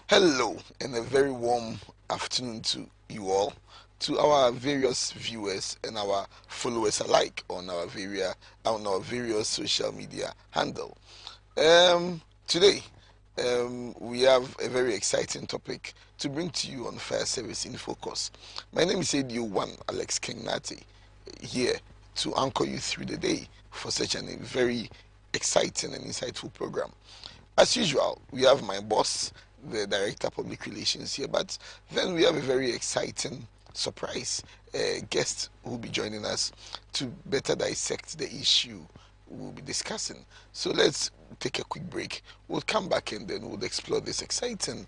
Hello, and a very warm afternoon to you all, to our various viewers and our followers alike on our various social media handle. Today, we have a very exciting topic to bring to you on Fire Service in Focus. My name is Edio One Alex Kengnati, here to anchor you through the day for such a very exciting and insightful program. As usual, we have my boss, the Director of Public Relations here, but then we have a very exciting surprise guest who will be joining us to better dissect the issue we'll be discussing. So let's take a quick break. We'll come back and then we'll explore this exciting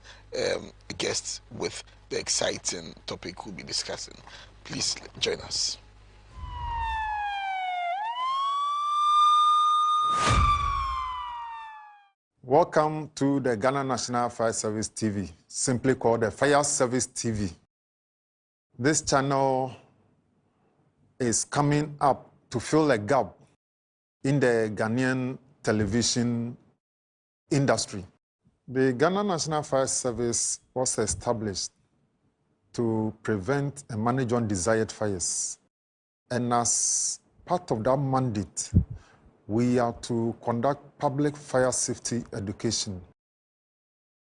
guest with the exciting topic we'll be discussing. Please join us. Welcome to the Ghana National Fire Service TV, simply called the Fire Service TV. This channel is coming up to fill a gap in the Ghanaian television industry. The Ghana National Fire Service was established to prevent and manage undesired fires. And as part of that mandate, we are to conduct public fire safety education.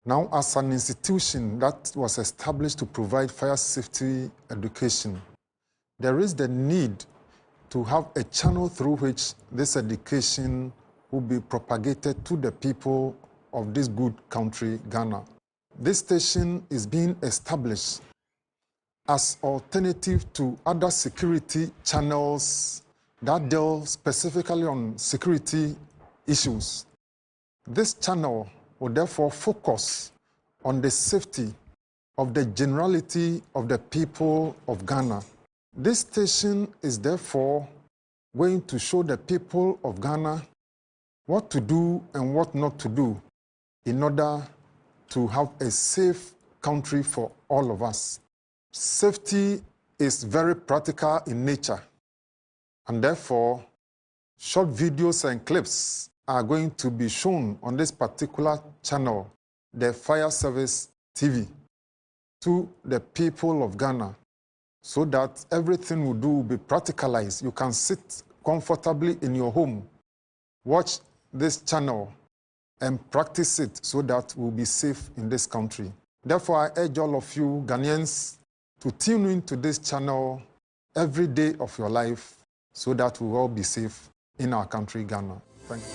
Now, as an institution that was established to provide fire safety education, there is the need to have a channel through which this education will be propagated to the people of this good country, Ghana. This station is being established as alternative to other security channels that deal specifically on security issues. This channel will therefore focus on the safety of the generality of the people of Ghana. This station is therefore going to show the people of Ghana what to do and what not to do in order to have a safe country for all of us. Safety is very practical in nature. And therefore, short videos and clips are going to be shown on this particular channel, the Fire Service TV, to the people of Ghana, so that everything we do will be practicalized. You can sit comfortably in your home, watch this channel, and practice it so that we'll be safe in this country. Therefore, I urge all of you Ghanaians to tune into this channel every day of your life, so that we will all be safe in our country, Ghana. Thank you.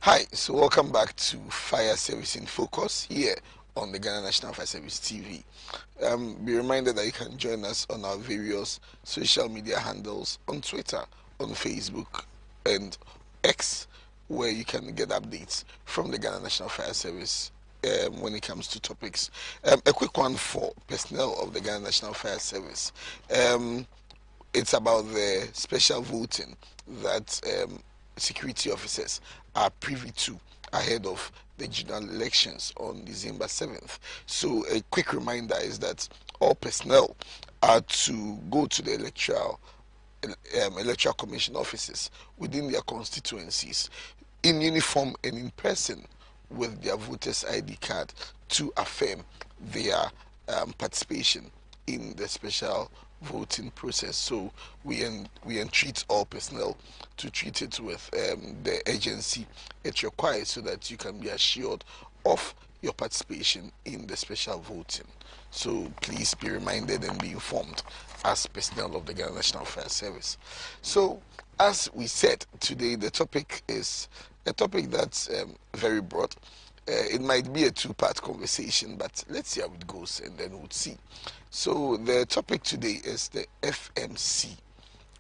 Hi, so welcome back to Fire Service in Focus here on the Ghana National Fire Service TV. Be reminded that you can join us on our various social media handles on Twitter, on Facebook, and X, where you can get updates from the Ghana National Fire Service when it comes to topics. A quick one for personnel of the Ghana National Fire Service. It's about the special voting that security officers are privy to ahead of the general elections on December 7th. So a quick reminder is that all personnel are to go to the electoral commission offices within their constituencies in uniform and in person with their voters ID card to affirm their participation in the special voting process. So we entreat all personnel to treat it with the urgency it requires, so that you can be assured of your participation in the special voting. So please be reminded and be informed as personnel of the Ghana National Fire Service. So as we said, today the topic is a topic that's very broad. It might be a two-part conversation, but let's see how it goes and then we'll see. So the topic today is the FMC,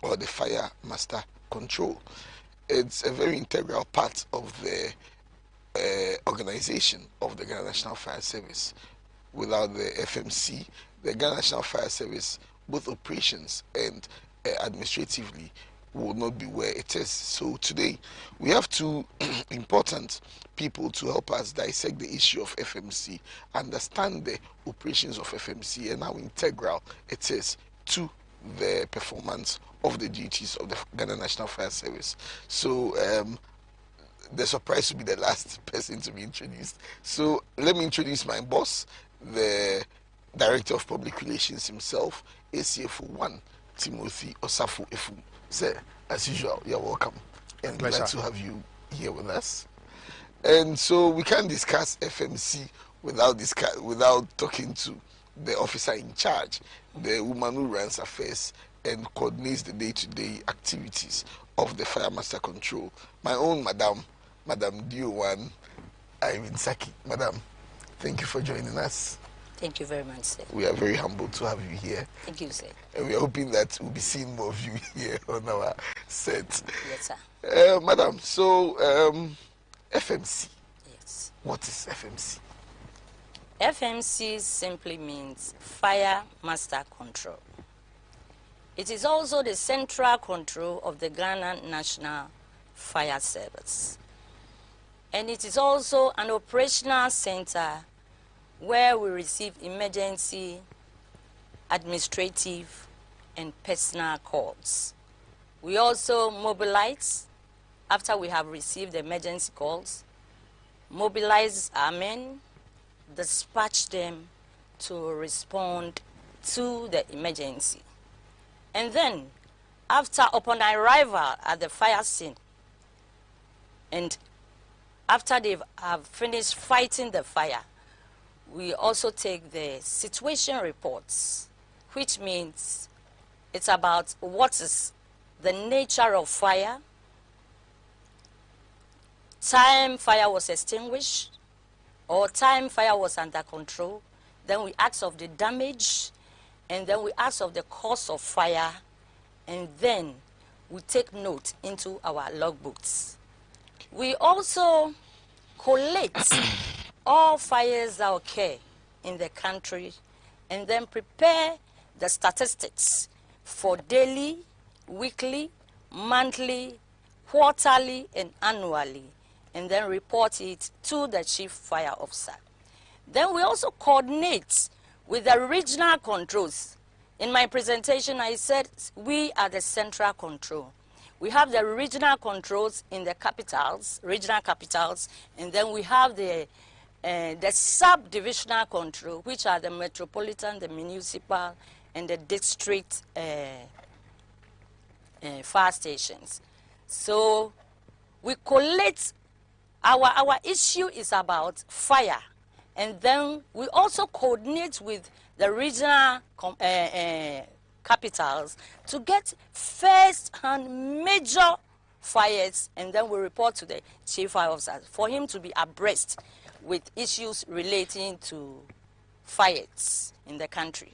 or the Fire Master Control. It's a very integral part of the organization of the Ghana National Fire Service. Without the FMC, the Ghana National Fire Service, both operations and administratively, will not be where it is. So today we have two important people to help us dissect the issue of FMC, understand the operations of FMC, and how integral it is to the performance of the duties of the Ghana National Fire Service. So the surprise will be the last person to be introduced. So let me introduce my boss, the Director of Public Relations himself, ACFO 1, Timothy Osafo Efum. Sir, as usual, you're welcome. And glad to have you here with us. And so we can't discuss FMC without talking to the officer in charge, the woman who runs affairs and coordinates the day-to-day activities of the Fire Master Control. My own Madam Dio1 Irene Saki. Madam, thank you for joining us. Thank you very much, sir. We are very humbled to have you here. Thank you, sir. And we are hoping that we'll be seeing more of you here on our set. Yes, sir. Madam, so FMC. Yes. What is FMC? FMC simply means Fire Master Control. It is also the central control of the Ghana National Fire Service. And it is also an operational center where we receive emergency, administrative, and personal calls. We also mobilize, after we have received the emergency calls, mobilize our men, dispatch them to respond to the emergency. And then, upon arrival at the fire scene, and after they have finished fighting the fire, we also take the situation reports, which means it's about what is the nature of fire, time fire was extinguished, or time fire was under control. Then we ask of the damage, and then we ask of the cause of fire, and then we take note into our logbooks. We also collate all fires that occur in the country and then prepare the statistics for daily, weekly, monthly, quarterly, and annually, and then report it to the Chief Fire Officer. Then we also coordinate with the regional controls. In my presentation, I said we are the central control. We have the regional controls in the capitals, regional capitals, and then we have the sub-divisional control, which are the metropolitan, the municipal, and the district fire stations. So we collect, our issue is about fire, and then we also coordinate with the regional capitals to get first-hand major fires, and then we report to the Chief Fire Officer for him to be abreast with issues relating to fires in the country.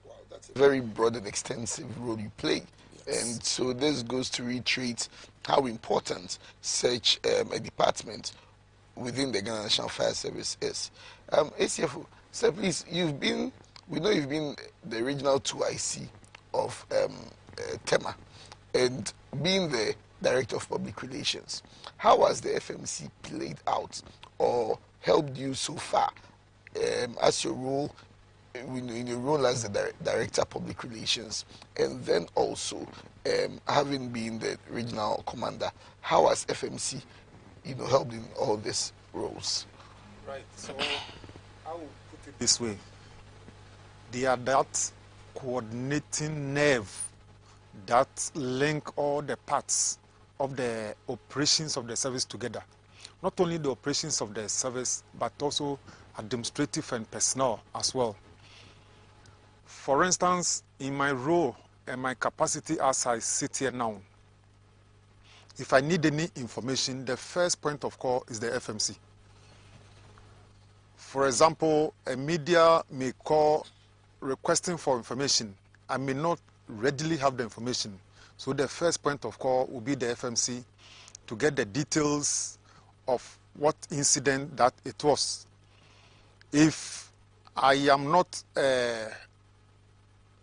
Wow, that's a very broad and extensive role you play. Yes. And so this goes to reiterate how important such a department within the Ghana National Fire Service is. ACFO, sir, please, we know you've been the regional 2IC of TEMA, and being the Director of Public Relations, how has the FMC played out or helped you so far as your role, in your role as the Director of Public Relations, and then also having been the regional commander? How has FMC helped in all these roles? Right, so I will put it this way. The adapt coordinating nerve that link all the parts of the operations of the service together. Not only the operations of the service, but also administrative and personnel as well. For instance, in my role and my capacity as I sit here now, if I need any information, the first point of call is the FMC. For example, a media may call requesting for information. I may not readily have the information. So the first point of call will be the FMC to get the details of what incident that it was. If I am not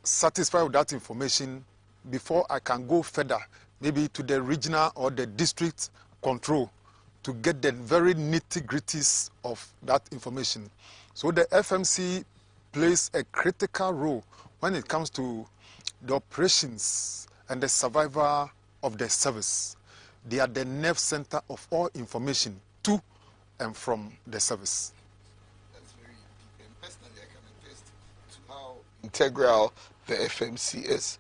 satisfied with that information, before I can go further, maybe to the regional or the district control to get the very nitty-gritties of that information. So the FMC plays a critical role when it comes to the operations and the survival of the service. They are the nerve center of all information to and from the service. That's very deep. And personally, I can attest to how integral the FMC is.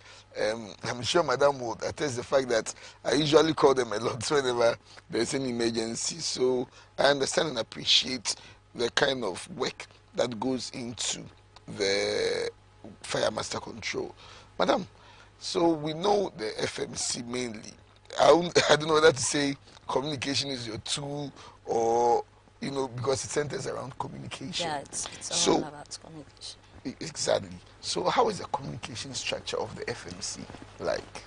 I'm sure Madam would attest the fact that I usually call them a lot whenever there's an emergency. So I understand and appreciate the kind of work that goes into the Fire Master Control. Madam, so we know the FMC mainly. I don't know whether to say communication is your tool or, because it centers around communication. Yeah, it's all about communication. Exactly. So how is the communication structure of the FMC like?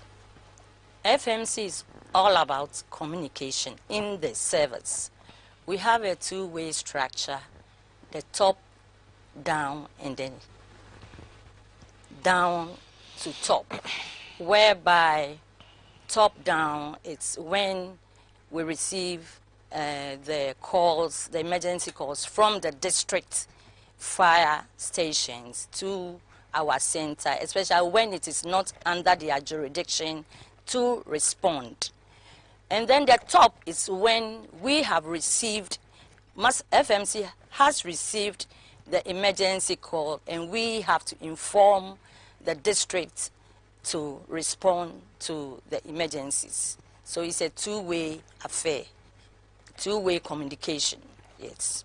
FMC is all about communication in the service. We have a two-way structure, the top down and then down to top, whereby top down, it's when we receive the calls, the emergency calls from the district fire stations to our center, especially when it is not under their jurisdiction to respond. And then the top is when we have received, FMC has received the emergency call and we have to inform the district to respond to the emergencies. So it's a two-way affair, two-way communication, yes.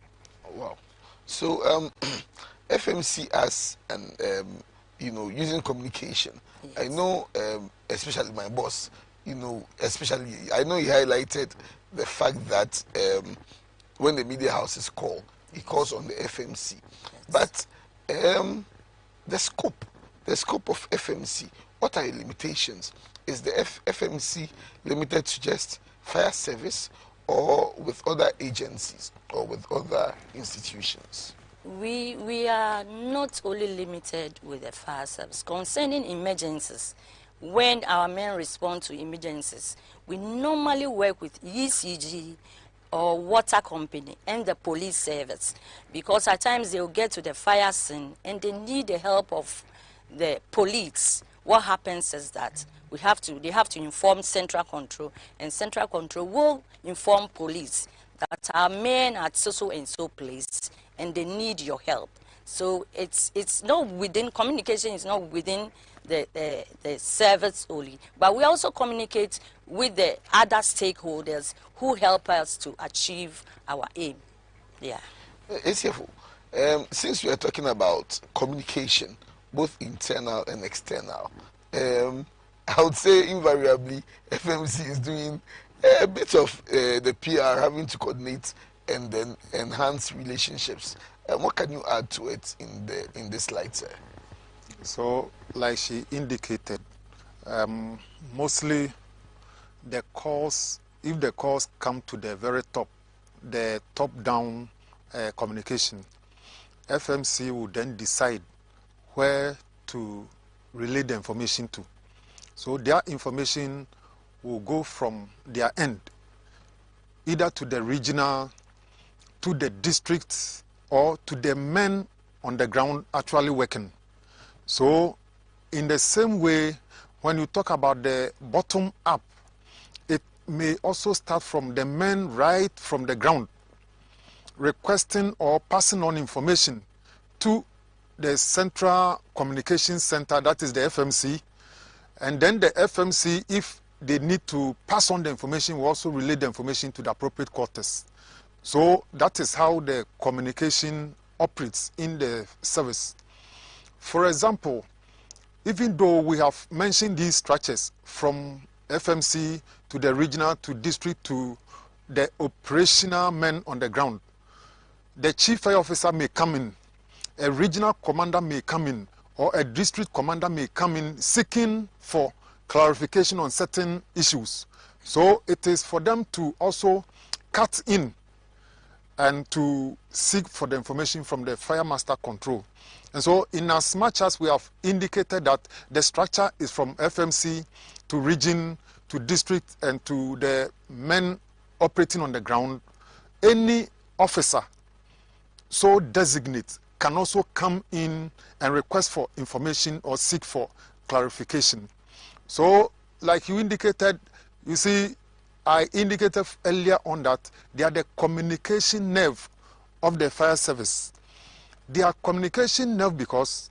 Wow. So FMC as an, using communication. Yes. I know, especially my boss, especially, I know he highlighted the fact that when the media houses call, he calls on the FMC. Yes. But the scope of FMC, what are the limitations? Is the FMC limited to just fire service or with other agencies or with other institutions? We are not only limited with the fire service. Concerning emergencies, when our men respond to emergencies, we normally work with ECG or water company and the police service, because at times they will get to the fire scene and they need the help of the police. What happens is that they have to inform Central Control, and Central Control will inform police that our men are so and so place and they need your help. So it's not within, communication is not within the service only, but we also communicate with the other stakeholders who help us to achieve our aim. Yeah. Esiefo, since we are talking about communication, both internal and external, I would say invariably FMC is doing a bit of the PR, having to coordinate and then enhance relationships. What can you add to it in this light, sir? So, like she indicated, mostly the calls, if the calls come to the very top, the top-down communication, FMC will then decide where to relay the information to. So their information will go from their end, either to the regional, to the district, or to the men on the ground actually working. So in the same way, when you talk about the bottom up, it may also start from the men right from the ground, requesting or passing on information to the Central Communications Center, that is the FMC, and then the FMC, if they need to pass on the information, will also relay the information to the appropriate quarters. So that is how the communication operates in the service. For example, even though we have mentioned these structures from FMC to the regional to district to the operational men on the ground, the chief fire officer may come in, a regional commander may come in, or a district commander may come in seeking for clarification on certain issues. So it is for them to also cut in and to seek for the information from the fire master control. And so in as much as we have indicated that the structure is from FMC to region to district and to the men operating on the ground, any officer so designate can also come in and request for information or seek for clarification. So like you indicated, you see, I indicated earlier on that they are the communication nerve of the fire service. They are communication nerve because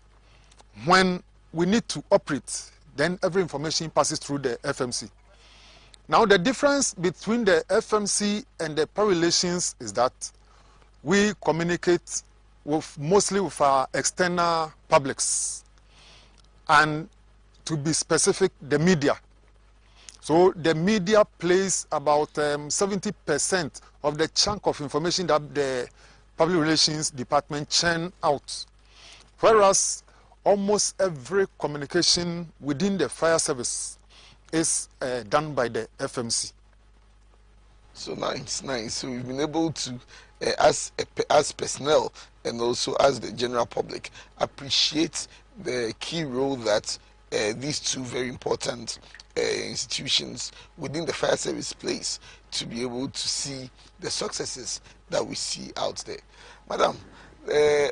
when we need to operate, then every information passes through the FMC. Now the difference between the FMC and the power relations is that we communicate mostly with our external publics, and to be specific, the media. So the media plays about 70% of the chunk of information that the public relations department churn out, whereas almost every communication within the fire service is done by the FMC. So nice. So we've been able to, as personnel and also as the general public, appreciate the key role that these two very important institutions within the fire service plays to be able to see the successes that we see out there. Madam,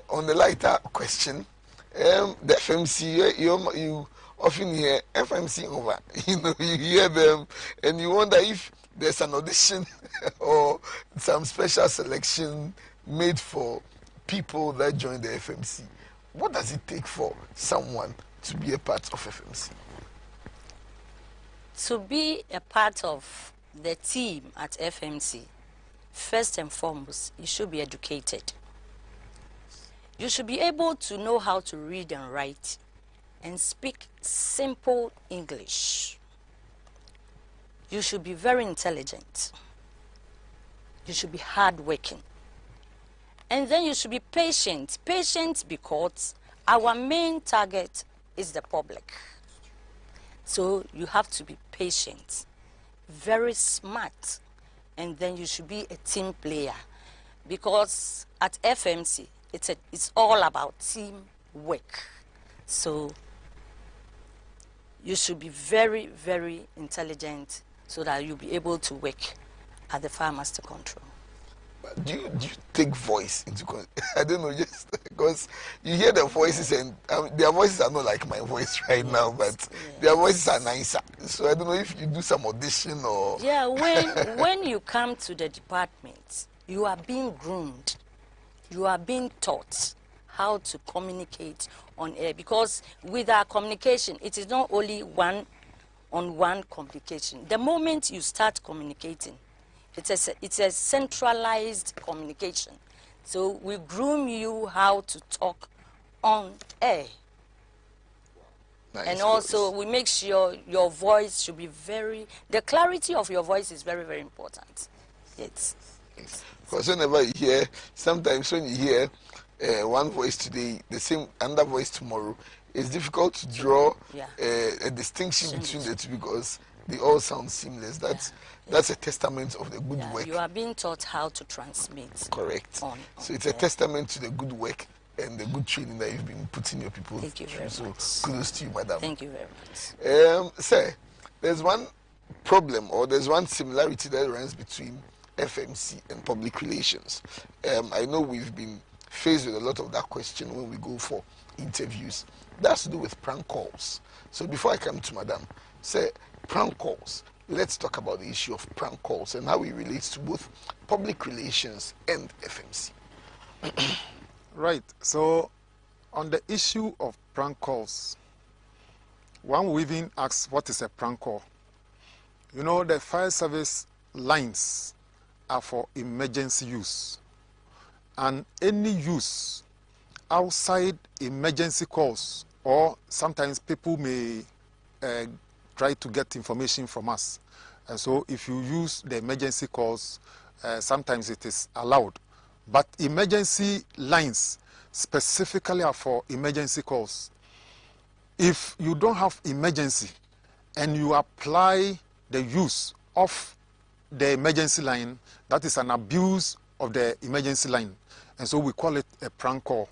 on the lighter question, the FMC, you often hear FMC over. You hear them and you wonder if there's an audition or some special selection made for people that join the FMC. What does it take for someone to be a part of FMC? To be a part of the team at FMC, first and foremost, you should be educated. You should be able to know how to read and write and speak simple English. You should be very intelligent. You should be hardworking. And then you should be patient. Patient because our main target is the public. So you have to be patient, very smart, and then you should be a team player. Because at FMC, it's all about teamwork. So you should be very, very intelligent so that you'll be able to work at the Fire Master Control. But do you take voice into I don't know, just because you hear the voices and their voices are not like my voice right now, but their voices are nicer. So I don't know if you do some audition or... Yeah, when you come to the department, you are being groomed. You are being taught how to communicate on air, because with our communication, it is not only one-on-one communication. The moment you start communicating, it's a centralized communication. So we groom you how to talk on air. Nice. And also we make sure your voice should be the clarity of your voice is very, very important. Because whenever you hear, sometimes when you hear one voice today, the same another voice tomorrow, it's difficult to draw a distinction between the two because they all sound seamless. That's a testament of the good work. You are being taught how to transmit. Correct. So it's a testament to the good work and the good training that you've been putting your people through. Thank you very much. So kudos to you, madam. Thank you very much. Sir, there's one problem or there's one similarity that runs between FMC and public relations. I know we've been faced with a lot of that question when we go for interviews. That's to do with prank calls. So before I come to madam, say prank calls. Let's talk about the issue of prank calls and how it relates to both public relations and FMC. Right. So on the issue of prank calls, one will even ask, what is a prank call? You know, the fire service lines are for emergency use. And any use outside emergency calls, or sometimes people may try to get information from us. And so if you use the emergency calls, sometimes it is allowed. But emergency lines specifically are for emergency calls. If you don't have emergency and you apply the use of the emergency line, that is an abuse of the emergency line. And so we call it a prank call.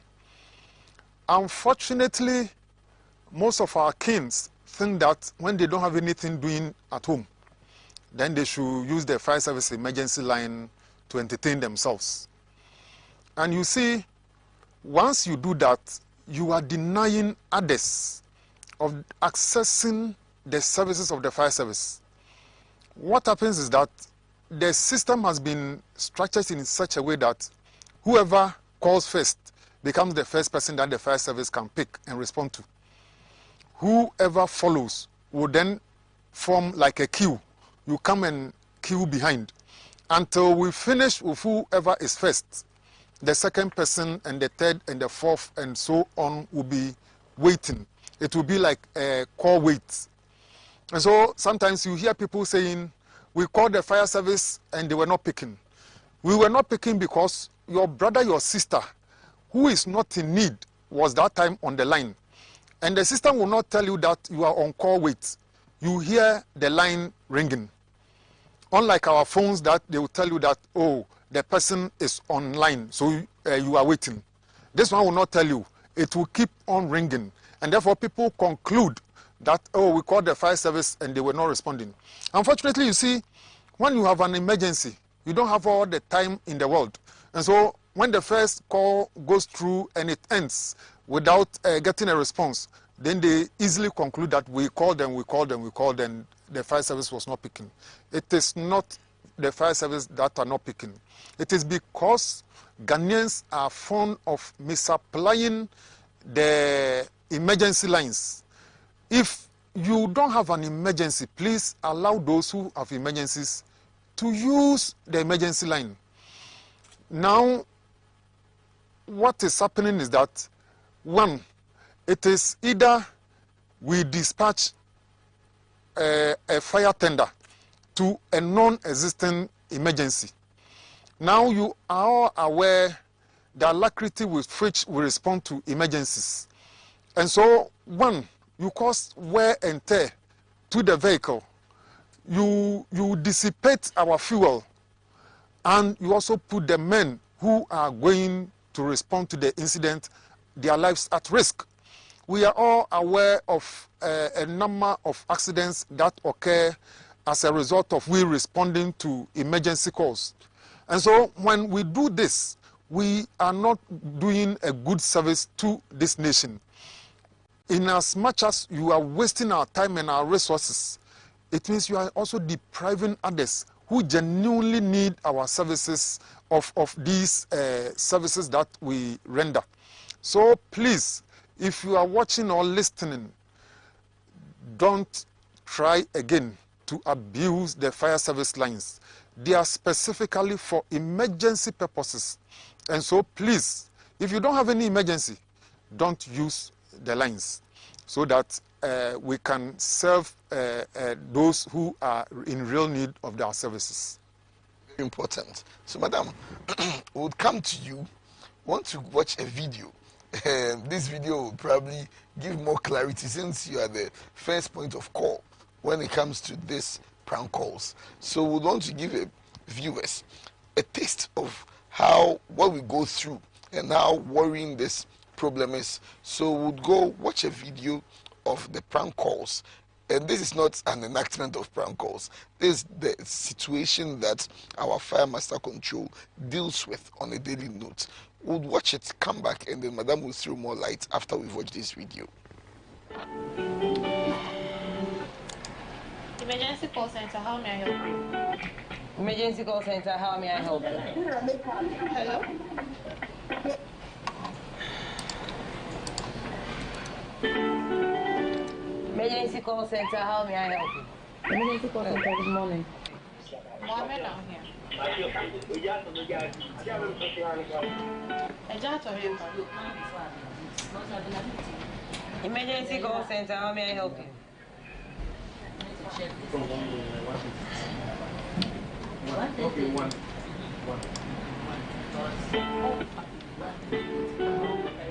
Unfortunately, most of our kins think that when they don't have anything doing at home, then they should use the fire service emergency line to entertain themselves. And you see, once you do that, you are denying others of accessing the services of the fire service. What happens is that the system has been structured in such a way that whoever calls first becomes the first person that the fire service can pick and respond to. Whoever follows will then form like a queue. You come and queue behind until we finish with whoever is first. The second person and the third and the fourth and so on will be waiting. It will be like a call wait. And so sometimes you hear people saying, we called the fire service and they were not picking. We were not picking because your brother, your sister, who is not in need, was that time on the line. And the system will not tell you that you are on call wait. You hear the line ringing. Unlike our phones that they will tell you that, oh, the person is online, so you are waiting. This one will not tell you. It will keep on ringing. And therefore people conclude that, oh, we called the fire service and they were not responding. Unfortunately, you see, when you have an emergency, you don't have all the time in the world. And so when the first call goes through and it ends without getting a response, then they easily conclude that we called them, and the fire service was not picking. It is not the fire service that are not picking. It is because Ghanaians are fond of misapplying the emergency lines. If you don't have an emergency, please allow those who have emergencies to use the emergency line. Now, what is happening is that, one, it is either we dispatch a fire tender to a non-existent emergency. Now you are all aware the alacrity with which we respond to emergencies. And so, one, you cause wear and tear to the vehicle. You dissipate our fuel, and you also put the men who are going to respond to the incident, their lives at risk. We are all aware of a number of accidents that occur as a result of we responding to emergency calls. And so when we do this, we are not doing a good service to this nation. In as much as you are wasting our time and our resources, it means you are also depriving others who genuinely need our services of these services that we render. So please, if you are watching or listening, don't try again to abuse the fire service lines. They are specifically for emergency purposes. And so please, if you don't have any emergency, don't use the lines so that we can serve those who are in real need of our services. Very important. So, madam, we would come to you, want to watch a video. This video will probably give more clarity since you are the first point of call when it comes to this prank calls. So we want to give viewers a taste of what we go through and how worrying this problem is. So we'll go watch a video of the prank calls. And this is not an enactment of prank calls. This is the situation that our Fire Master Control deals with on a daily note. We'll watch it, come back, and then Madam will throw more light after we've watched this video. Emergency call center, how may I help you? Emergency call center, how may I help you? Hello? Call Center, how may I help you? Emergency call center, good morning. Mohammed down here. Emergency Call Center, how may I help you?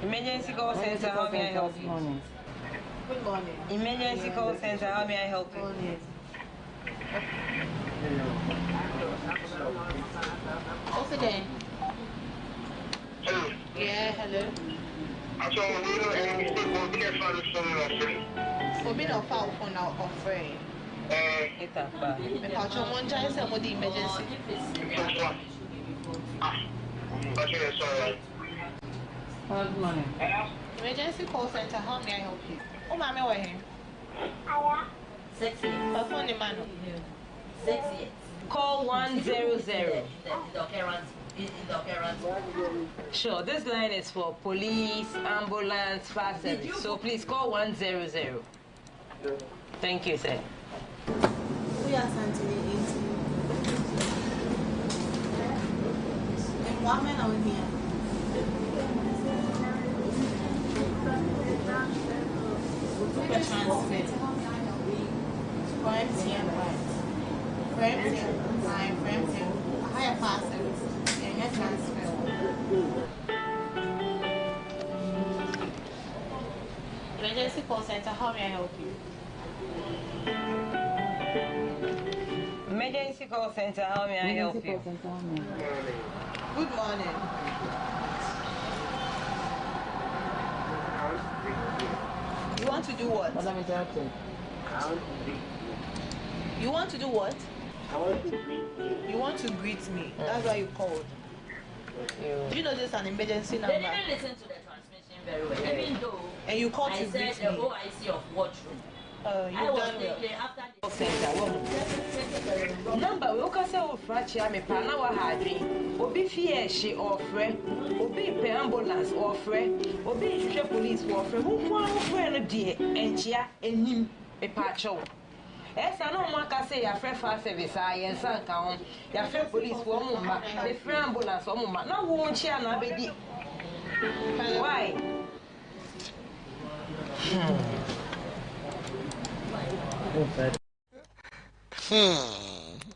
Emergency Call Center, how may I help you? Good morning. Emergency Call Center, how may I help you? What's again? Yeah, hello. Obi na ọfa ụkwụ na ọfre. Mepatụ ọmụ nja ese ọmụ dị emergency. Good morning. Emergency call center, how may I help you? Oh, mama, where him? 6 years. Her phone the man. 6 years. Call 100. Sure, this line is for police, ambulance, fire service. So please call 100. Thank you, sir. We are sending 18. And what men are we here? Transfer. For MTN, right? For MTN, higher pass service. And your transfer. Emergency call center, how may I help you? Emergency Call Center, how may I help you? Good morning. You want to do what? Madam Interrupted. You want to do what? You want to greet me. That's why you called. Do you know this is an emergency They number? didn't listen to the transmission very well, even though And you called I to said greet the me. OIC of washroom. I You've was done well. thinking after the Number we can say we fracture me pa na wa hadwe obi fie hye ofre obi pe ambulance ofre obi hwehwe police ofre hu kwa ofre no de enchia enim me pa chew esa no mo aka say ya fre fire service a yen san ka ho ya fre police wo mo ma me fre ambulance wo mo ma na wo nchia na abedi why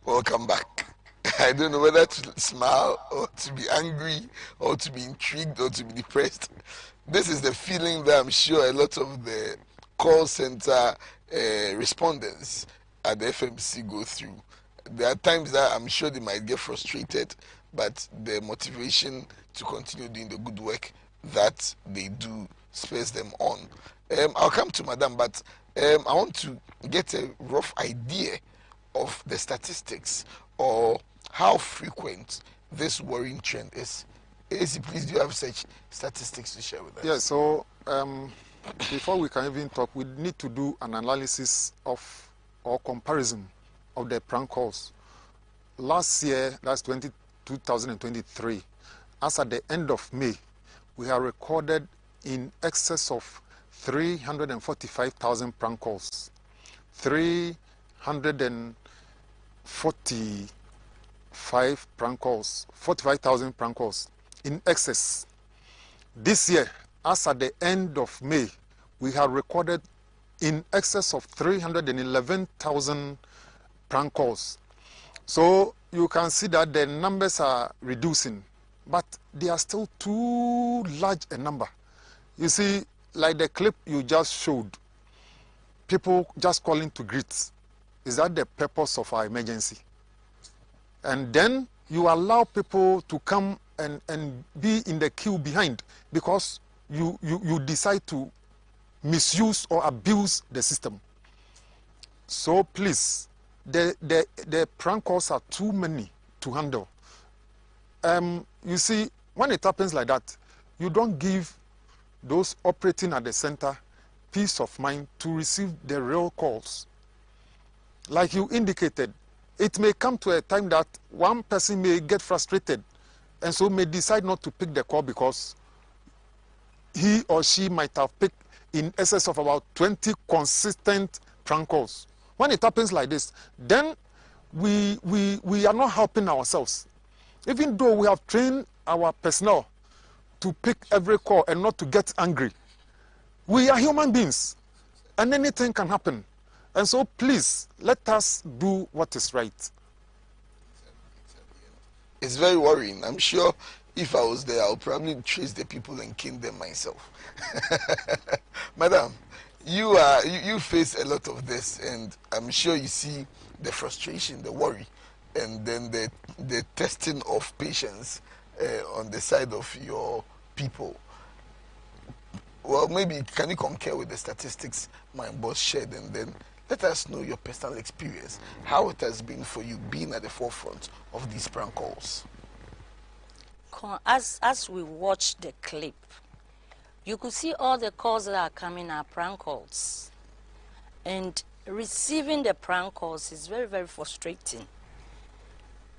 Welcome back. I don't know whether to smile or to be angry or to be intrigued or to be depressed. This is the feeling that I'm sure a lot of the call center respondents at the FMC go through. There are times that I'm sure they might get frustrated, but the motivation to continue doing the good work that they do spurs them on. I'll come to Madam, but I want to get a rough idea of the statistics or how frequent this worrying trend is. AC, please, do you have such statistics to share with us? Yeah, so before we can even talk, we need to do an analysis of or comparison of the prank calls. Last year, that's 2023, as at the end of May, we have recorded in excess of 345,000 prank calls. 345 prank calls, 45,000 prank calls in excess. This year, as at the end of May, we have recorded in excess of 311,000 prank calls. So you can see that the numbers are reducing, but they are still too large a number. You see, like the clip you just showed, people just calling to greet. Is that the purpose of our emergency? And then you allow people to come and be in the queue behind because you decide to misuse or abuse the system. So please, the prank calls are too many to handle. You see, when it happens like that, you don't give those operating at the center peace of mind to receive the real calls. Like you indicated, it may come to a time that one person may get frustrated and so may decide not to pick the call because he or she might have picked in excess of about 20 consistent prank calls. When it happens like this, then we are not helping ourselves. Even though we have trained our personnel to pick every call and not to get angry, we are human beings and anything can happen. And so please, let us do what is right. It's very worrying. I'm sure if I was there, I'll probably trace the people and kill them myself. Madam, you face a lot of this, and I'm sure you see the frustration, the worry, and then the testing of patience on the side of your people. Well, maybe can you concur with the statistics my boss shared, and then let us know your personal experience, how it has been for you being at the forefront of these prank calls. As we watch the clip, you could see all the calls that are coming are prank calls. And receiving the prank calls is very, very frustrating.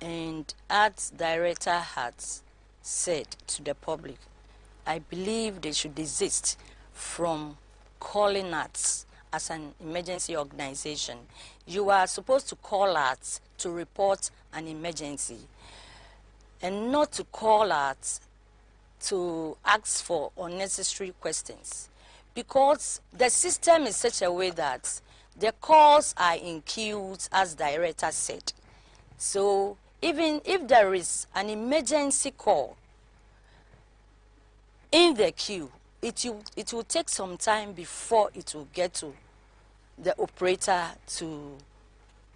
And as director has said to the public, I believe they should desist from calling us as an emergency organization. You are supposed to call us to report an emergency and not to call us to ask for unnecessary questions, because the system is such a way that the calls are in queues, as director said. So even if there is an emergency call in the queue, it will take some time before it will get to the operator to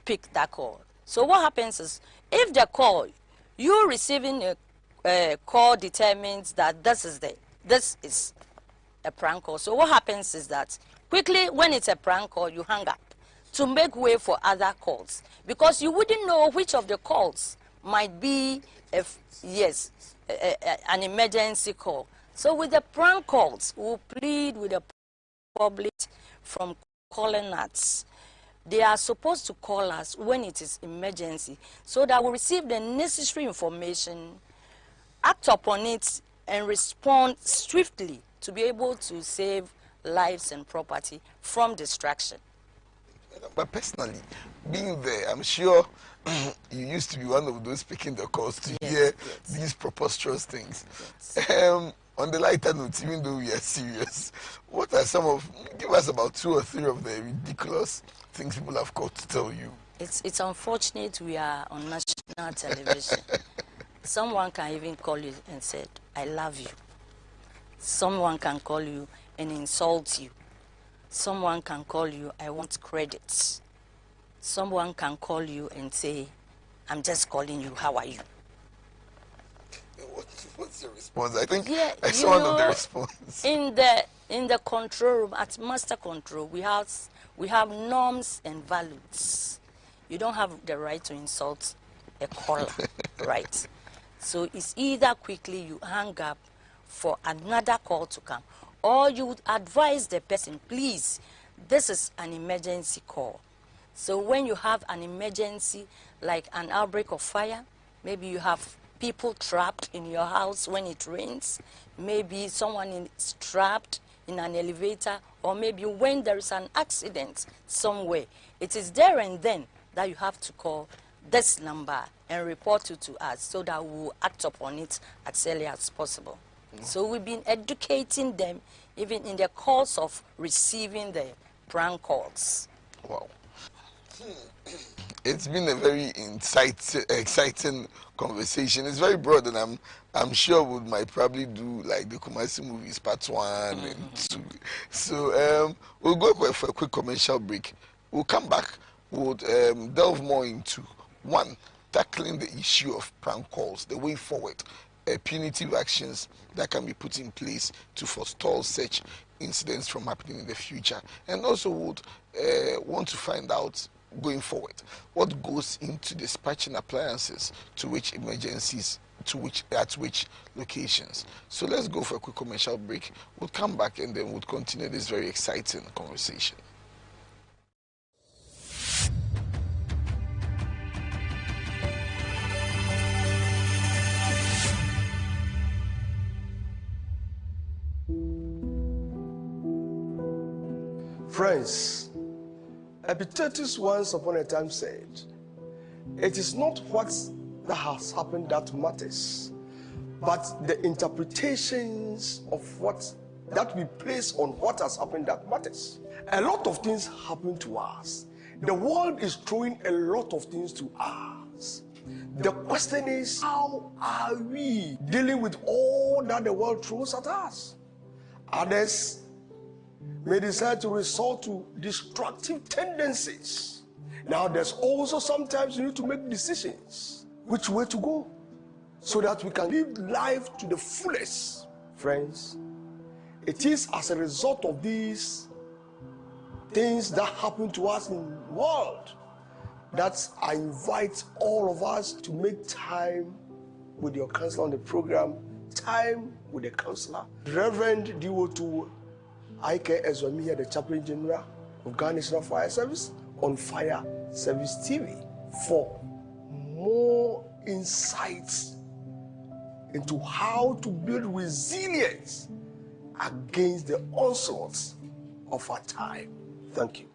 pick that call. So what happens is, if the call, you receiving a call determines that this is a prank call. So what happens is that quickly, when it's a prank call, you hang up to make way for other calls, because you wouldn't know which of the calls might be an emergency call. So with the prank calls, we'll plead with the public from calling us. They are supposed to call us when it is emergency, so that we receive the necessary information, act upon it, and respond swiftly to be able to save lives and property from destruction. But personally, being there, I'm sure you used to be one of those picking the calls to hear these preposterous things. Yes. On the lighter note, even though we are serious, what are give us about 2 or 3 of the ridiculous things people have called to tell you? It's unfortunate we are on national television. Someone can even call you and say, I love you. Someone can call you and insult you. Someone can call you, I want credits. Someone can call you and say, I'm just calling you, how are you? What's your response? I think I saw one of the response. In the control room, at master control, we have norms and values. You don't have the right to insult a caller, right? So it's either quickly you hang up for another call to come, or you would advise the person, please, this is an emergency call. So when you have an emergency, like an outbreak of fire, maybe you have people trapped in your house when it rains, maybe someone is trapped in an elevator, or maybe when there is an accident somewhere, it is there and then that you have to call this number and report it to us, so that we will act upon it as early as possible. So we've been educating them even in the course of receiving the prank calls. Wow. It's been a very exciting conversation. It's very broad, and I'm sure we might probably do like the Kumasi movies part 1 and 2. So we'll go for a quick commercial break. We'll come back. We'll delve more into 1, tackling the issue of prank calls, the way forward, punitive actions that can be put in place to forestall such incidents from happening in the future, and also would want to find out going forward what goes into dispatching appliances to which emergencies, at which locations. So let's go for a quick commercial break. We'll come back and then we'll continue this very exciting conversation. Friends, Epictetus once upon a time said, "It is not what that has happened that matters, but the interpretations of what that we place on what has happened that matters." A lot of things happen to us. The world is throwing a lot of things to us. The question is, how are we dealing with all that the world throws at us? Others may decide to resort to destructive tendencies. Now, there's also sometimes you need to make decisions which way to go so that we can live life to the fullest. Friends, it is as a result of these things that happen to us in the world that I invite all of us to make time with your counselor on the program, Time with the Counselor, Reverend D.O.2 Ike Ezwami, the Chaplain General of Ghana National Fire Service, on Fire Service TV for more insights into how to build resilience against the onslaughts of our time. Thank you.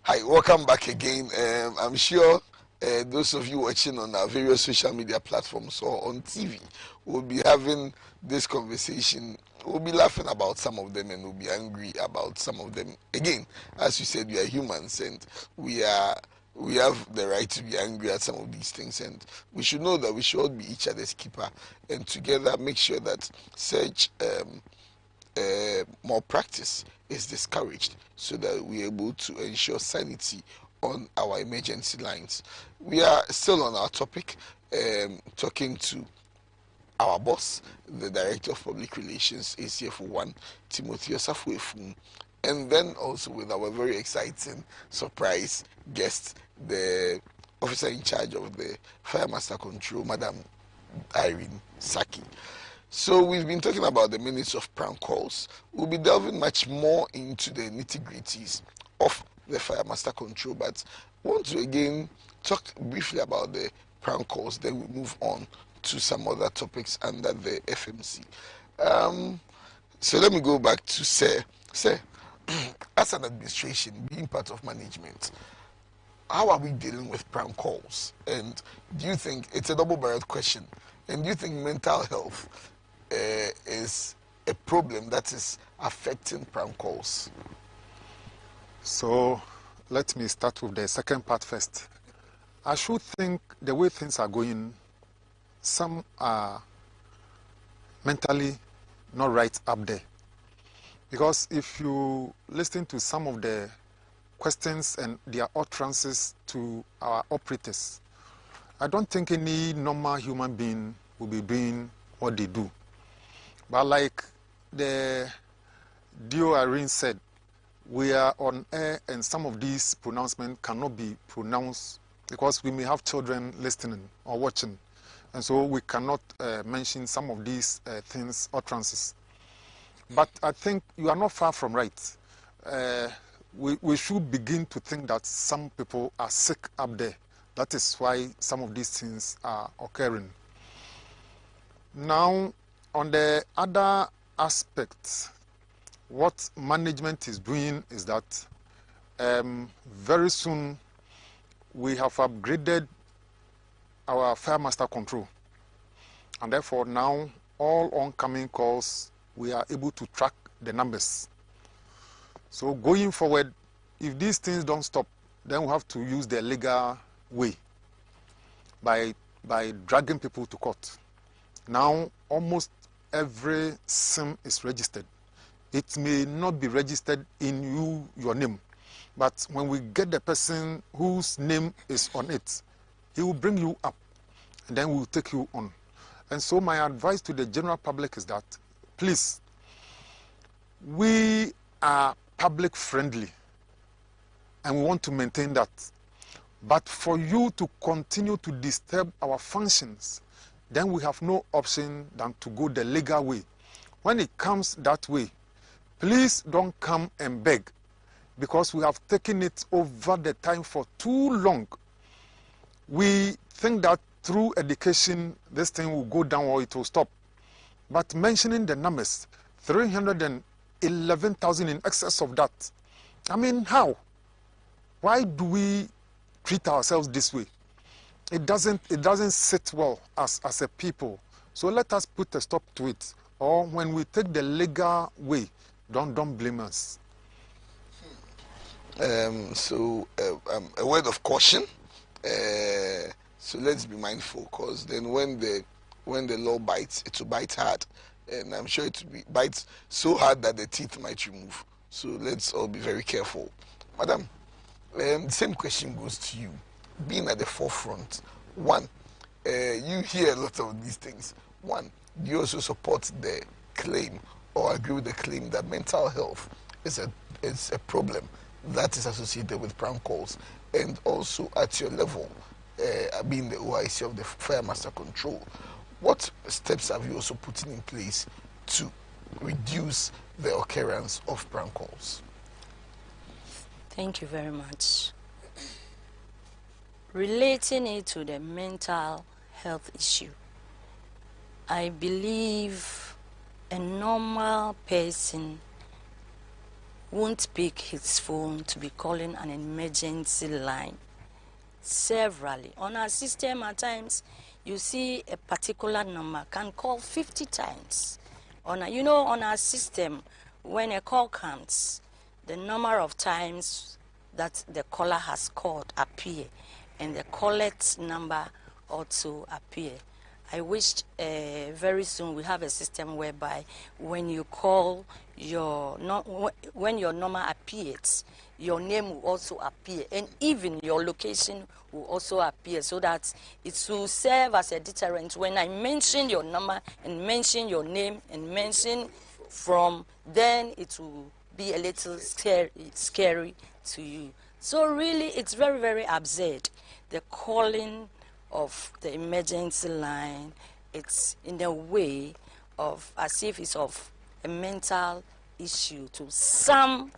Hi, welcome back again. I'm sure those of you watching on our various social media platforms or on TV will be having this conversation. We'll be laughing about some of them and we'll be angry about some of them. Again, as you said, we are humans and we have the right to be angry at some of these things, and we should know that we should all be each other's keeper and together make sure that such more practice is discouraged so that we're able to ensure sanity on our emergency lines. We are still on our topic, talking to our boss, the Director of Public Relations, ACF1, Timothy Osafuefun, and then also with our very exciting surprise guest, the officer in charge of the Fire Master Control, Madam Irene Saki. So we've been talking about the minutes of prank calls. We'll be delving much more into the nitty-gritties of the Fire Master Control, but I want to again talk briefly about the prank calls, then we move on to some other topics under the FMC. So let me go back to Sir, as an administration, being part of management, how are we dealing with prank calls? And do you think it's a double-barreled question? And do you think mental health is a problem that is affecting prank calls? So let me start with the second part first. I should think the way things are going, some are mentally not right up there. Because if you listen to some of the questions and their utterances to our operators, I don't think any normal human being will be doing what they do. But like the Dio Irene said, we are on air and some of these pronouncements cannot be pronounced because we may have children listening or watching. And so we cannot mention some of these things, utterances. But I think you are not far from right. We should begin to think that some people are sick up there. That is why some of these things are occurring. Now, on the other aspect, what management is doing is that very soon we have upgraded our Fire Master Control. And therefore now all oncoming calls, we are able to track the numbers. So going forward, if these things don't stop, then we have to use the legal way by dragging people to court. Now almost every SIM is registered. It may not be registered in your name, but when we get the person whose name is on it, he will bring you up and then we'll take you on. And so my advice to the general public is that, please, we are public friendly and we want to maintain that. But for you to continue to disturb our functions, then we have no option than to go the legal way. When it comes that way, please don't come and beg, because we have taken it over the time for too long. we think that through education, this thing will go down or it will stop. But mentioning the numbers, 311,000 in excess of that. I mean, how? Why do we treat ourselves this way? It doesn't sit well as a people. So let us put a stop to it. Or when we take the legal way, don't blame us. A word of caution. So let's be mindful, because then when the law bites, it will bite hard, and I'm sure it will bite so hard that the teeth might remove. So let's all be very careful, madam. The same question goes to you, being at the forefront. One, you hear a lot of these things. One, do you also support the claim or agree with the claim that mental health is a problem that is associated with prank calls? And also at your level, being the OIC of the Fire Master Control, what steps have you also put in place to reduce the occurrence of prank calls? Thank you very much. Relating it to the mental health issue, I believe a normal person won't pick his phone to be calling an emergency line severally. On our system, at times, you see a particular number can call 50 times. On our system, when a call comes, the number of times that the caller has called appear, and the caller's number also appear. I wish very soon we have a system whereby when you call when your number appears, your name will also appear, and even your location will also appear, so that it will serve as a deterrent. When I mention your number and mention your name and mention from, then it will be a little scary to you. So really, it's very, very absurd, the calling of the emergency line. It's in a way of as if it's of a mental issue to some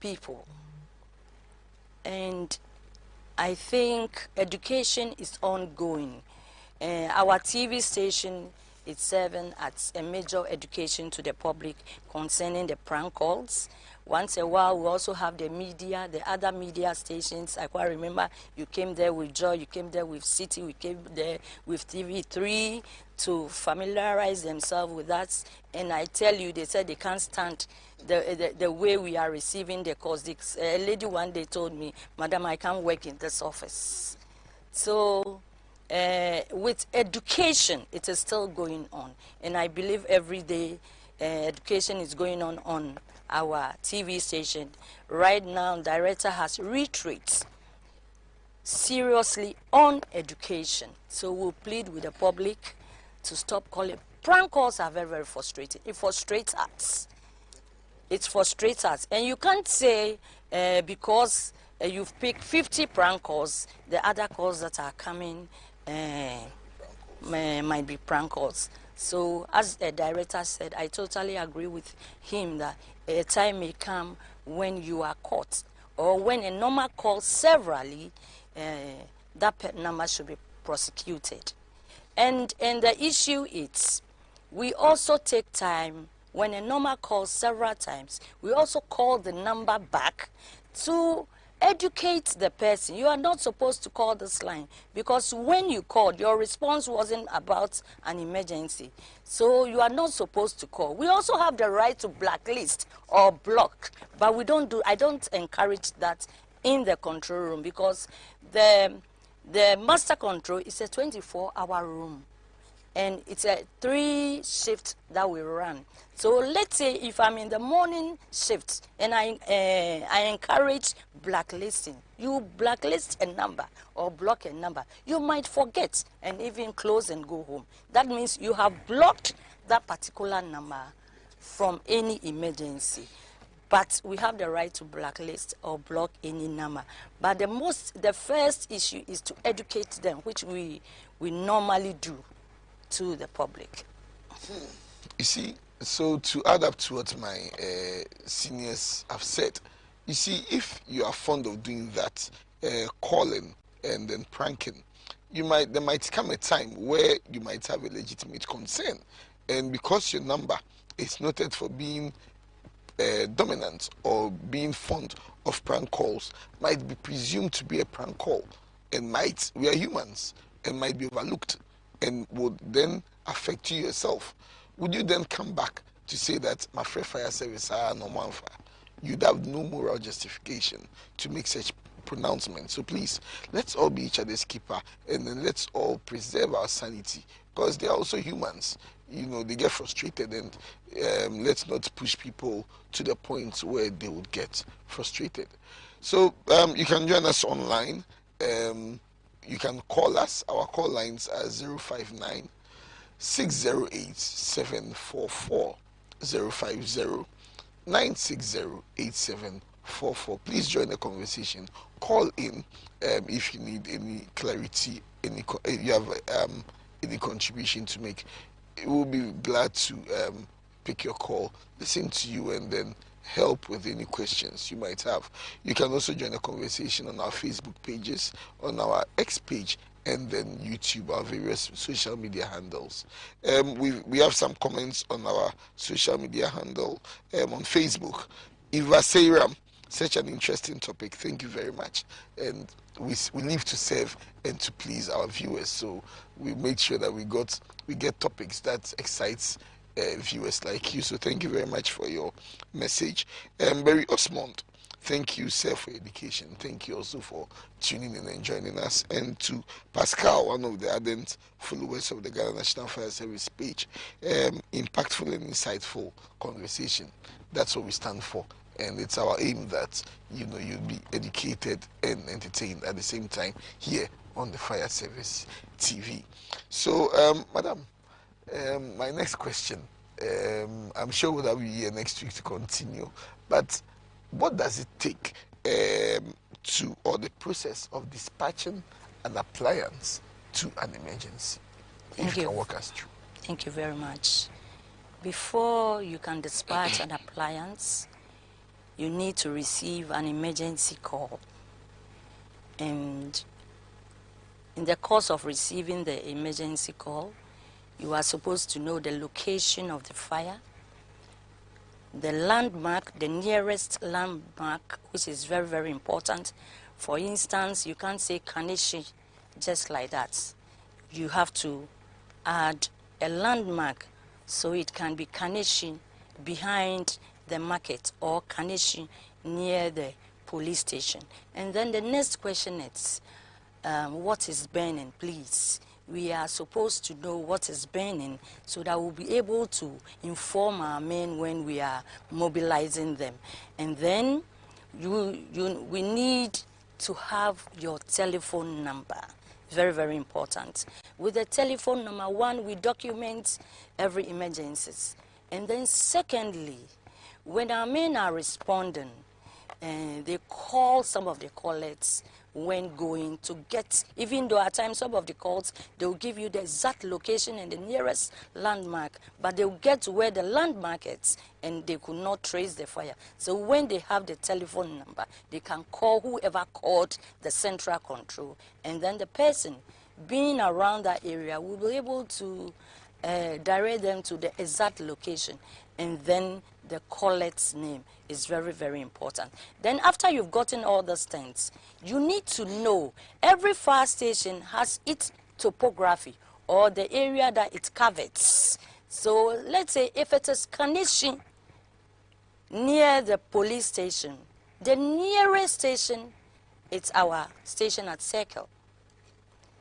people. And I think education is ongoing. Our TV station is serving as a major education to the public concerning the prank calls. Once a while, we also have the media, the other media stations. I quite remember you came there with Joy, you came there with City, we came there with TV3 to familiarize themselves with us. And I tell you, they said they can't stand the way we are receiving the calls. A lady one day told me, Madam, I can't work in this office. So with education, it is still going on. And I believe every day education is going on our TV station. Right now, director has retreats seriously on education. So we'll plead with the public to stop calling. Prank calls are very, very frustrating. It frustrates us. It frustrates us. And you can't say because you've picked 50 prank calls, the other calls that are coming might be prank calls. So as the director said, I totally agree with him that a time may come when you are caught, or when a number calls severally, that number should be prosecuted. And the issue is, we also take time, when a number calls several times, we also call the number back to educate the person. You are not supposed to call this line, because when you called, your response wasn't about an emergency. So you are not supposed to call. We also have the right to blacklist or block, but I don't encourage that in the control room, because the master control is a 24-hour room. And it's a 3 shift that we run. So let's say if I'm in the morning shift and I encourage blacklisting, you blacklist a number or block a number, you might forget and even close and go home. That means you have blocked that particular number from any emergency. But we have the right to blacklist or block any number. But the first issue is to educate them, which we normally do to the public. You see, so to add up to what my seniors have said, you see, if you are fond of doing that, calling and then pranking. There might come a time where you might have a legitimate concern, and because your number is noted for being dominant or being fond of prank calls, might be presumed to be a prank call, and we are humans, and might be overlooked, and would then affect you yourself. Would you then come back to say that my free fire service are no man fire? You'd have no moral justification to make such pronouncements. So please, let's all be each other's keeper, and then let's all preserve our sanity, because they are also humans. They get frustrated, and let's not push people to the point where they would get frustrated. So you can join us online. You can call us. Our call lines are 059 608 744, 050 960 8744. Please join the conversation. Call in if you need any clarity, if you have any contribution to make. We'll be glad to pick your call, listen to you, and then help with any questions you might have. You can also join the conversation on our Facebook pages, on our X page, and then YouTube, our various social media handles. We have some comments on our social media handle on Facebook. Eva Seiram, such an interesting topic. Thank you very much. And we live to serve and to please our viewers. So we make sure that we get topics that excites viewers like you. So thank you very much for your message. Barry Osmond, thank you, sir, for education. Thank you also for tuning in and joining us. And to Pascal, one of the ardent followers of the Ghana National Fire Service page, impactful and insightful conversation. That's what we stand for. And it's our aim that you'll be educated and entertained at the same time here on the Fire Service TV. So, Madam, my next question, I'm sure we'll have you here next week to continue, but what does it take or the process of dispatching an appliance to an emergency? If you can walk us through. Thank you very much. Before you can dispatch an appliance, you need to receive an emergency call. And in the course of receiving the emergency call, you are supposed to know the location of the fire, the landmark, the nearest landmark, which is very, very important. For instance, you can't say Kaneshie just like that. You have to add a landmark, so it can be Kaneshie behind the market or Kaneshie near the police station. And then the next question is, what is burning, please? We are supposed to know what is burning so that we'll be able to inform our men when we are mobilizing them. And then we need to have your telephone number. Very, very important. With the telephone number, one, we document every emergency. And then secondly, when our men are responding, they call some of the callers when going to get, even though at times some of the calls, they will give you the exact location and the nearest landmark, but they will get to where the landmark is and they could not trace the fire. So when they have the telephone number, they can call whoever called the central control, and then the person being around that area will be able to direct them to the exact location, and then the caller's name is very, very important. Then after you've gotten all those things, you need to know every fire station has its topography or the area that it covers. So let's say if it is Kaneshie near the police station, the nearest station, it's our station at Circle.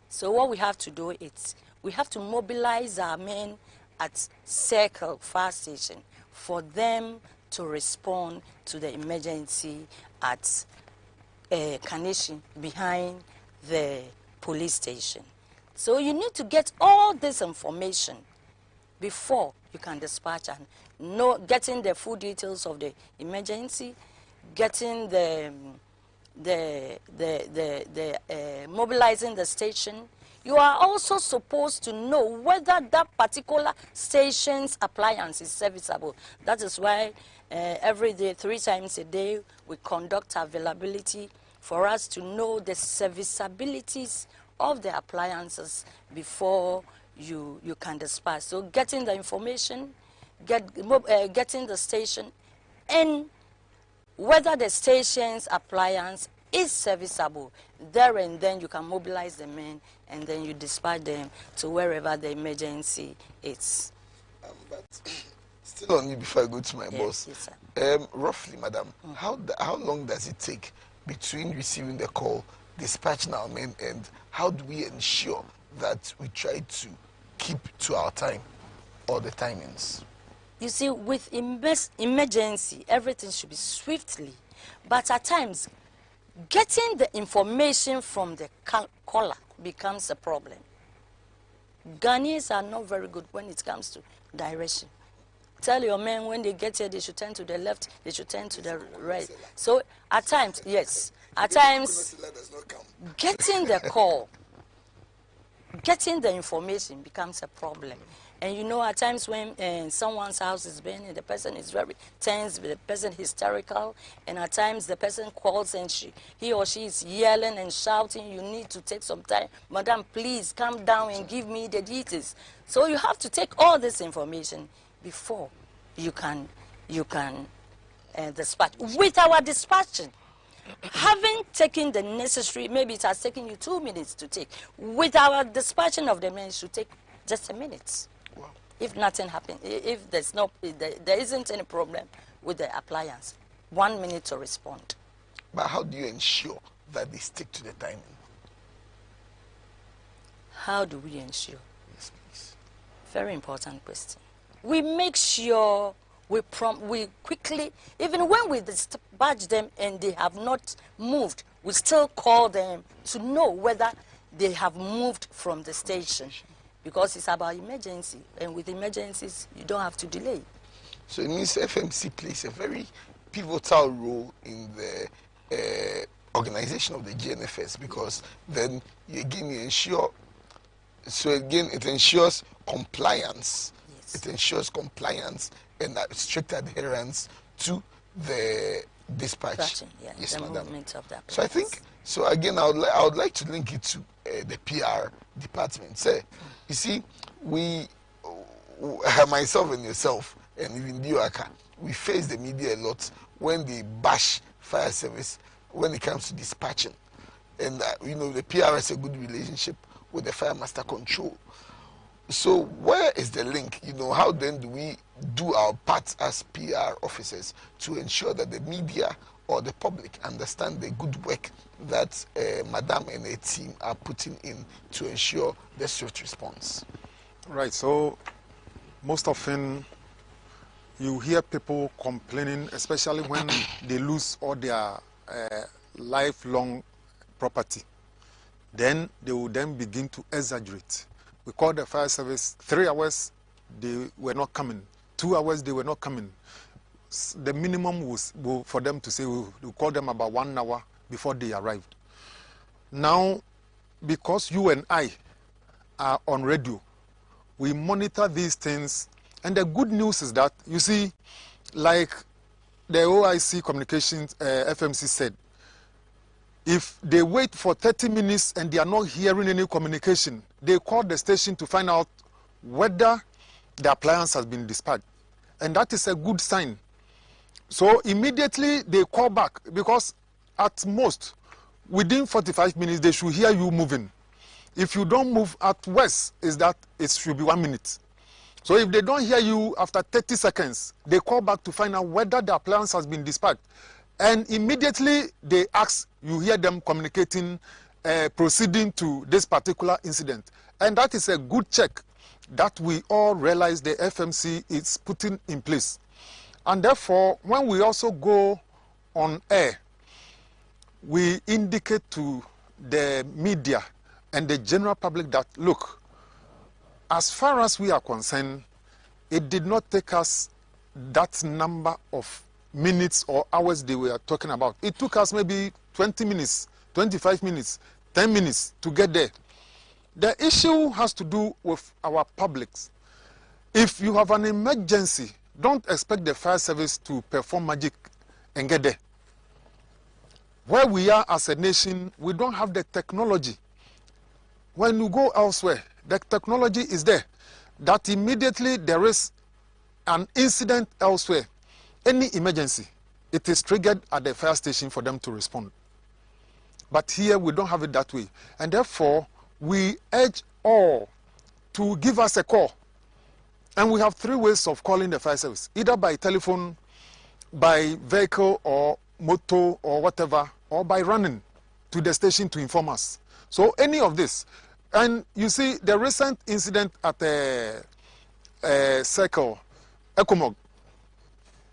So what we have to do is we have to mobilize our men at Circle Fire Station for them to respond to the emergency at Kaneshie behind the police station. So you need to get all this information before you can dispatch, and getting the full details of the emergency, getting mobilizing the station. You are also supposed to know whether that particular station's appliance is serviceable. That is why every day, 3 times a day, we conduct availability for us to know the serviceabilities of the appliances before you can dispatch. So getting the information, getting the station, and whether the station's appliance is serviceable, there and then you can mobilize the men and then you dispatch them to wherever the emergency is. But still on you before I go to my boss. Yes, sir. Roughly, madam, how long does it take between receiving the call, dispatching our men, and how do we ensure that we try to keep to our time or the timings? You see, with emergency, everything should be swiftly. But at times, getting the information from the caller becomes a problem. Ghanaians are not very good when it comes to direction. Tell your men when they get here, they should turn to the left, they should turn to the right. So at times, yes, at times, getting the call, getting the information becomes a problem. And you know, at times when someone's house is burning, the person is very tense, the person hysterical, and at times the person calls and he or she is yelling and shouting, you need to take some time. Madam, please come down and give me the details. So you have to take all this information before you can dispatch. With our dispatching, having taken the necessary, maybe it has taken you 2 minutes to take. With our dispatching of the men, it should take just a minute. Wow. If nothing happens, if there isn't any problem with the appliance, 1 minute to respond. But how do you ensure that they stick to the timing? How do we ensure? Yes, please. Very important question. We make sure we quickly, even when we dispatch them and they have not moved, we still call them to know whether they have moved from the station. Because it's about emergency, and with emergencies, you don't have to delay. So it means FMC plays a very pivotal role in the organization of the GNFS, because then you ensure. So again, it ensures compliance. Yes. It ensures compliance and strict adherence to the dispatch. Yeah, yes, the madam. movement of that. So I think, so again, I would like to link it to the PR department. Say, you see, we, myself and yourself, and even Dioaka, we face the media a lot when they bash fire service when it comes to dispatching. And, you know, the PR has a good relationship with the Fire Master Control. So where is the link? You know, how then do we do our part as PR officers to ensure that the media or the public understand the good work that Madam and her team are putting in to ensure the swift response? Right, so most often you hear people complaining, especially when they lose all their lifelong property. Then they will then begin to exaggerate. We call the fire service 3 hours, they were not coming. 2 hours, they were not coming. The minimum was for them to say, we'll call them about 1 hour before they arrived. Now, because you and I are on radio, we monitor these things. And the good news is that, you see, like the OIC Communications, FMC said, if they wait for 30 minutes and they are not hearing any communication, they call the station to find out whether the appliance has been dispatched. And that is a good sign. So immediately they call back, because at most, within 45 minutes, they should hear you moving. If you don't move, at worst, is that it should be 1 minute. So if they don't hear you after 30 seconds, they call back to find out whether the appliance has been dispatched. And immediately they ask, you hear them communicating, proceeding to this particular incident. And that is a good check that we all realize the FMC is putting in place. And therefore, when we also go on air, we indicate to the media and the general public that, look, as far as we are concerned, it did not take us that number of minutes or hours they were talking about. It took us maybe 20 minutes, 25 minutes, 10 minutes to get there. The issue has to do with our publics. If you have an emergency, don't expect the fire service to perform magic and get there. where we are as a nation, we don't have the technology. When you go elsewhere, the technology is there, that immediately there is an incident elsewhere, any emergency, it is triggered at the fire station for them to respond. But here we don't have it that way. And therefore, we urge all to give us a call. And we have 3 ways of calling the fire service, either by telephone, by vehicle or motor or whatever, or by running to the station to inform us. So any of this. And you see, the recent incident at the Circle, Ecomog,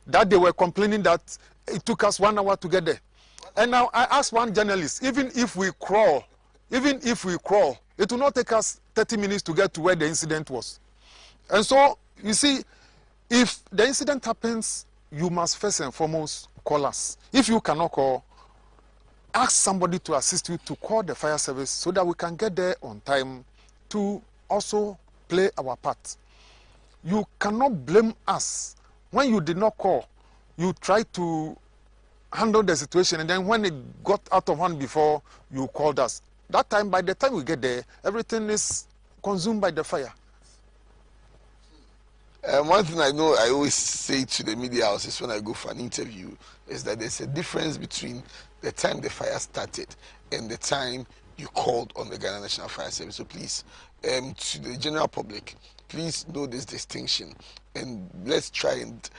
that they were complaining that it took us 1 hour to get there. And now I asked one journalist, even if we crawl, it will not take us 30 minutes to get to where the incident was. And so, you see, if the incident happens, you must first and foremost call us. If you cannot call, ask somebody to assist you to call the fire service so that we can get there on time to also play our part. You cannot blame us. When you did not call, you tried to handle the situation, and then when it got out of hand before you called us, that time, by the time we get there, everything is consumed by the fire. One thing I know I always say to the media houses when I go for an interview is that there's a difference between the time the fire started and the time you called on the Ghana National Fire Service. So please, to the general public, please know this distinction, and let's try and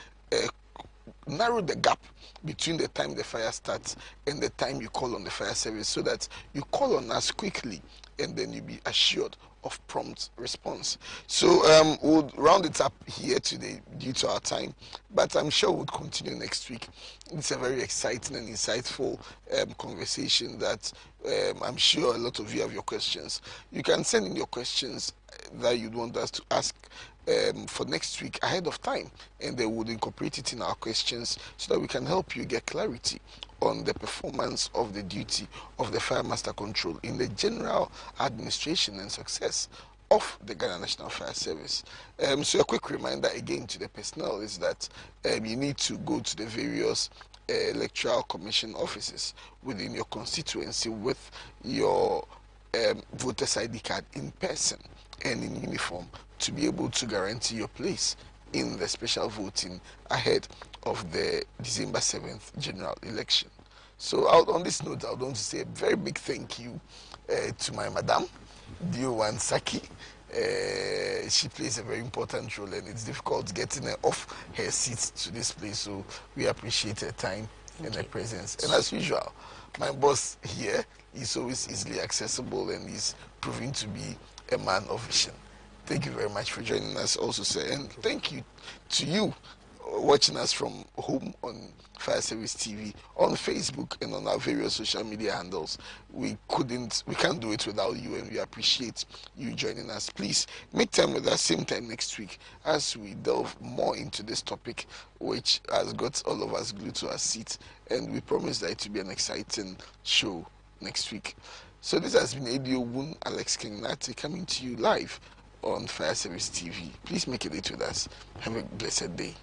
narrow the gap between the time the fire starts and the time you call on the fire service, so that you call on us quickly and then you'll be assured of prompt response. So we'll round it up here today due to our time, but I'm sure we'll continue next week. It's a very exciting and insightful conversation that I'm sure a lot of you have your questions. You can send in your questions that you'd want us to ask for next week ahead of time, and they would incorporate it in our questions so that we can help you get clarity on the performance of the duty of the Fire Master Control in the general administration and success of the Ghana National Fire Service. So a quick reminder again to the personnel is that you need to go to the various electoral commission offices within your constituency with your voter's ID card in person and in uniform to be able to guarantee your place in the special voting ahead of the December 7th general election. So on this note, I would want to say a very big thank you to my madam, Dio Saki. She plays a very important role, and it's difficult getting her off her seat to this place, so we appreciate her time and her presence. And as usual, my boss here is always easily accessible, and he's proving to be a man of vision. Thank you very much for joining us also, sir, and thank you to you watching us from home on Fire Service TV, on Facebook, and on our various social media handles. We can't do it without you, and we appreciate you joining us. Please make time with us same time next week as we delve more into this topic, which has got all of us glued to our seats, and we promise that it will be an exciting show next week. So this has been Edio Woon, Alex Kingnati, coming to you live on Fire Service TV. Please make a date with us. Have a blessed day.